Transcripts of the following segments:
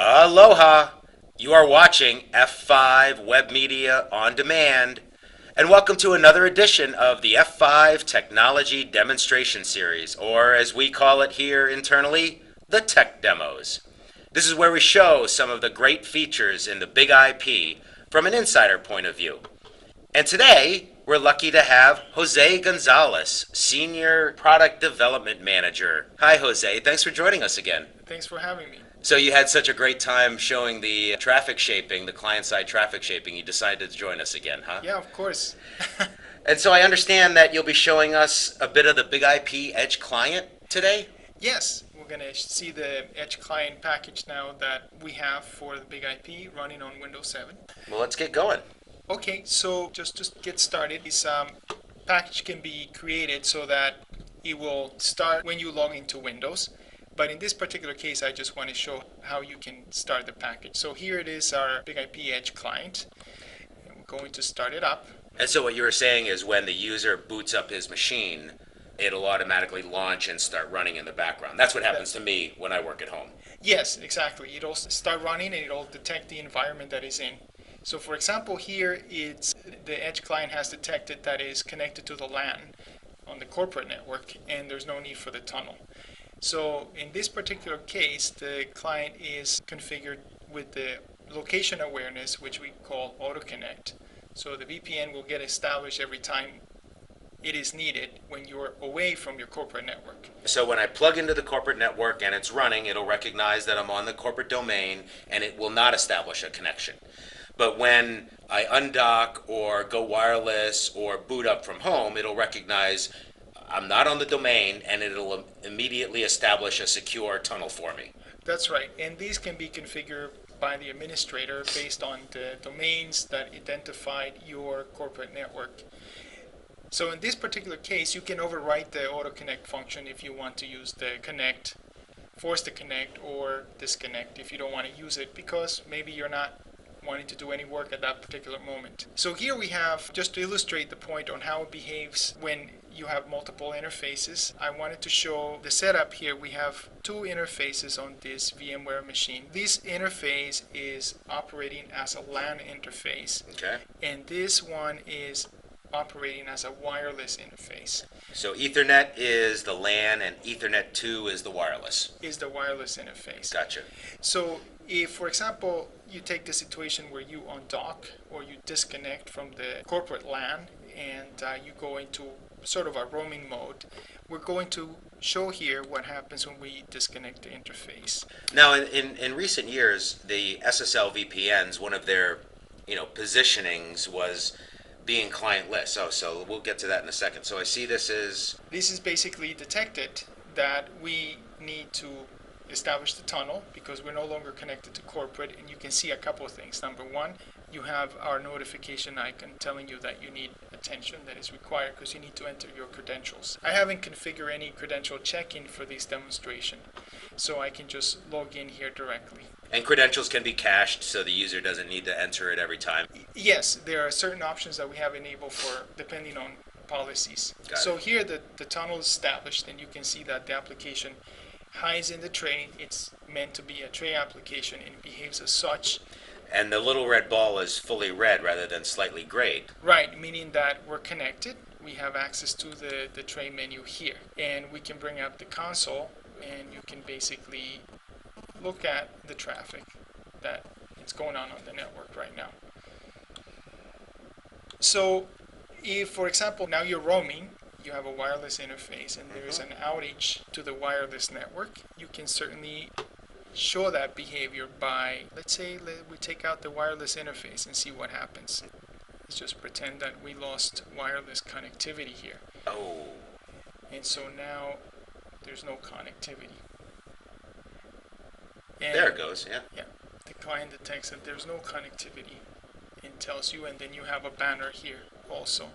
Aloha! You are watching F5 Web Media on Demand, and welcome to another edition of the F5 Technology Demonstration Series, or as we call it here internally, the Tech Demos. This is where we show some of the great features in the Big IP from an insider point of view. And today, we're lucky to have Jose Gonzalez, Senior Product Development Manager. Hi, Jose. Thanks for joining us again. Thanks for having me. So you had such a great time showing the traffic shaping, the client-side traffic shaping, you decided to join us again, huh? Yeah, of course. And so I understand that you'll be showing us a bit of the Big IP Edge client today? Yes, we're going to see the Edge client package now that we have for the Big IP running on Windows 7. Well, let's get going. Okay, so just to get started, this package can be created so that it will start when you log into Windows. But in this particular case, I just want to show how you can start the package. So here it is, our Big IP Edge client. And we're going to start it up. And so what you were saying is when the user boots up his machine, it'll automatically launch and start running in the background. That's what happens to me when I work at home. Yes, exactly. It'll start running and it'll detect the environment that is in. So for example, here it's the Edge client has detected that is connected to the LAN on the corporate network, and there's no need for the tunnel. So in this particular case, the client is configured with the location awareness, which we call auto connect. So the VPN will get established every time it is needed when you're away from your corporate network. So when I plug into the corporate network and it's running, it'll recognize that I'm on the corporate domain and it will not establish a connection. But when I undock or go wireless or boot up from home, it'll recognize I'm not on the domain and it'll immediately establish a secure tunnel for me. That's right, and these can be configured by the administrator based on the domains that identified your corporate network. So in this particular case, you can overwrite the auto connect function if you want to use the connect, force the connect, or disconnect if you don't want to use it because maybe you're not wanting to do any work at that particular moment. So here we have, just to illustrate the point on how it behaves when you have multiple interfaces, I wanted to show the setup here. We have two interfaces on this VMware machine. This interface is operating as a LAN interface. Okay. And this one is operating as a wireless interface. So Ethernet is the LAN and Ethernet 2 is the wireless. Is the wireless interface. Gotcha. So if, for example, you take the situation where you undock or you disconnect from the corporate LAN and you go into sort of a roaming mode, we're going to show here what happens when we disconnect the interface. Now, in recent years, the SSL VPNs, one of their positionings was being clientless. So we'll get to that in a second. So I see this is basically detected that we need to establish the tunnel because we're no longer connected to corporate, and you can see a couple of things. Number one, you have our notification icon telling you that you need attention that is required because you need to enter your credentials. I haven't configured any credential check-in for this demonstration, so I can just log in here directly. And credentials can be cached so the user doesn't need to enter it every time. Yes, there are certain options that we have enabled for depending on policies. So here the tunnel is established, and you can see that the application hides in the tray. It's meant to be a tray application and it behaves as such. And the little red ball is fully red rather than slightly grayed. Right, meaning that we're connected. We have access to the tray menu here. And we can bring up the console and you can basically look at the traffic that is going on the network right now. So if, for example, now you're roaming, you have a wireless interface and there is an outage to the wireless network, you can certainly show that behavior by, let's say we take out the wireless interface and see what happens. Let's just pretend that we lost wireless connectivity here. Oh. And so now there's no connectivity. And there it goes, yeah. Yeah, the client detects that there's no connectivity and tells you, and then you have a banner here also.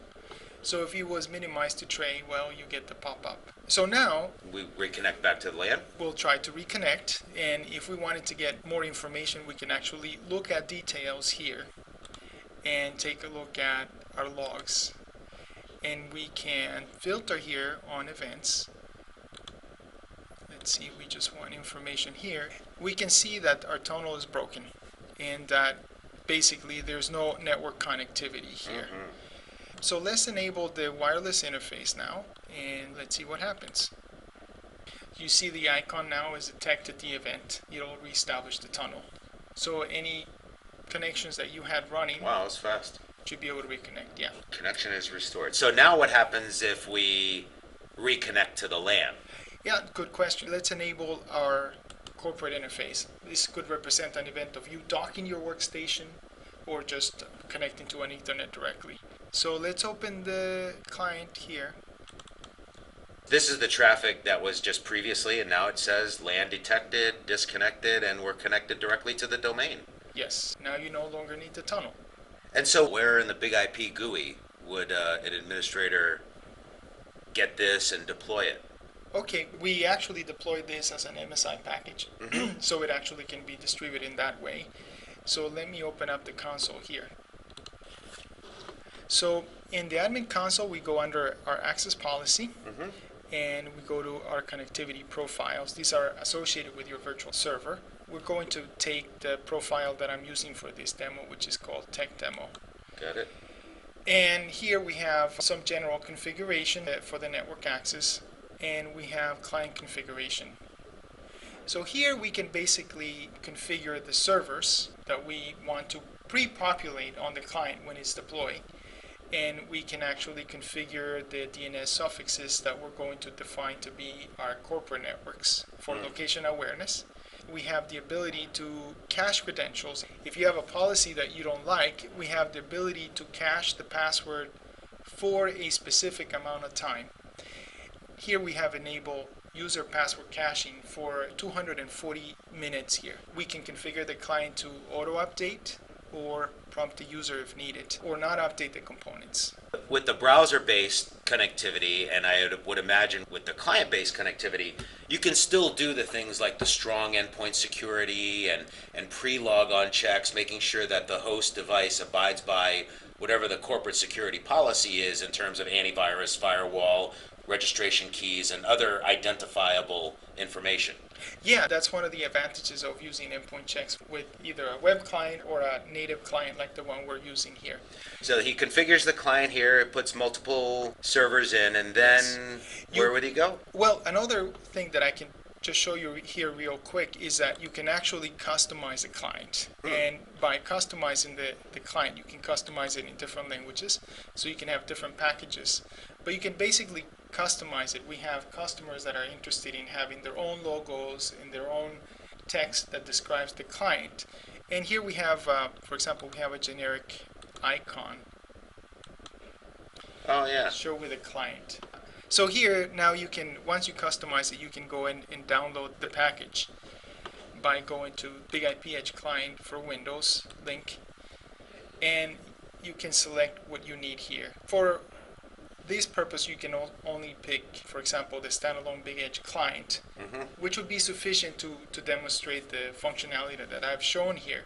So if it was minimized to tray, well, you get the pop-up. So now we reconnect back to the LAN. We'll try to reconnect, and if we wanted to get more information, we can actually look at details here and take a look at our logs. And we can filter here on events. Let's see, we just want information here. we can see that our tunnel is broken and that basically there's no network connectivity here. So let's enable the wireless interface now, and let's see what happens. You see the icon now is detected the event. It'll reestablish the tunnel. So any connections that you had running, Wow, that's fast. should be able to reconnect. Yeah. Connection is restored. So now what happens if we reconnect to the LAN? Yeah, good question. Let's enable our corporate interface. This could represent an event of you docking your workstation or just connecting to an Ethernet directly. So let's open the client here. This is the traffic that was just previously, and now it says LAN detected, disconnected, and we're connected directly to the domain. Yes, now you no longer need the tunnel. And so where in the Big IP GUI would an administrator get this and deploy it? Okay, we actually deployed this as an MSI package, so it actually can be distributed in that way. So let me open up the console here. So in the admin console, we go under our access policy, and we go to our connectivity profiles. These are associated with your virtual server. We're going to take the profile that I'm using for this demo, which is called Tech Demo. Got it. And here we have some general configuration for the network access, and we have client configuration. So here we can basically configure the servers that we want to pre-populate on the client when it's deployed. And we can actually configure the DNS suffixes that we're going to define to be our corporate networks for location awareness. We have the ability to cache credentials. If you have a policy that you don't like, we have the ability to cache the password for a specific amount of time. Here we have enabled user password caching for 240 minutes here. We can configure the client to auto-update or prompt the user if needed, or not update the components. With the browser-based connectivity, and I would imagine with the client-based connectivity, you can still do the things like the strong endpoint security and pre-log-on checks, making sure that the host device abides by whatever the corporate security policy is in terms of antivirus, firewall, registration keys, and other identifiable information. Yeah, that's one of the advantages of using endpoint checks with either a web client or a native client like the one we're using here. So he configures the client here, it puts multiple servers in, and then where would he go? Well, another thing that I can just show you here real quick is that you can actually customize a client. And by customizing the client, you can customize it in different languages, so you can have different packages. But you can basically customize it. We have customers that are interested in having their own logos and their own text that describes the client. And here we have, for example, we have a generic icon. Oh yeah. Show with a client. So here now you can, once you customize it, you can go in and download the package by going to Big IP Edge Client for Windows link, and you can select what you need here. For this purpose, you can only pick, for example, the standalone Big Edge client, which would be sufficient to demonstrate the functionality that I've shown here.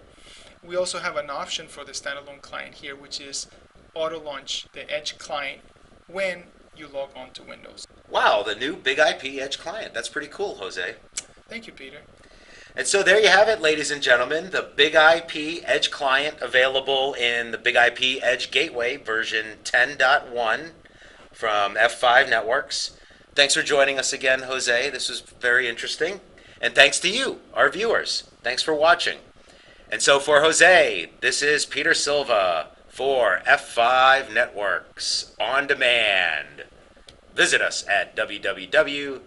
We also have an option for the standalone client here, which is auto launch the Edge client when you log on to Windows. Wow, the new Big IP Edge client. That's pretty cool, Jose. Thank you, Peter. And so there you have it, ladies and gentlemen, the Big IP Edge client available in the Big IP Edge Gateway version 10.1 from F5 Networks. Thanks for joining us again, Jose. This was very interesting. And thanks to you, our viewers. Thanks for watching. And so for Jose, this is Peter Silva for F5 Networks On Demand. Visit us at www.f5.com.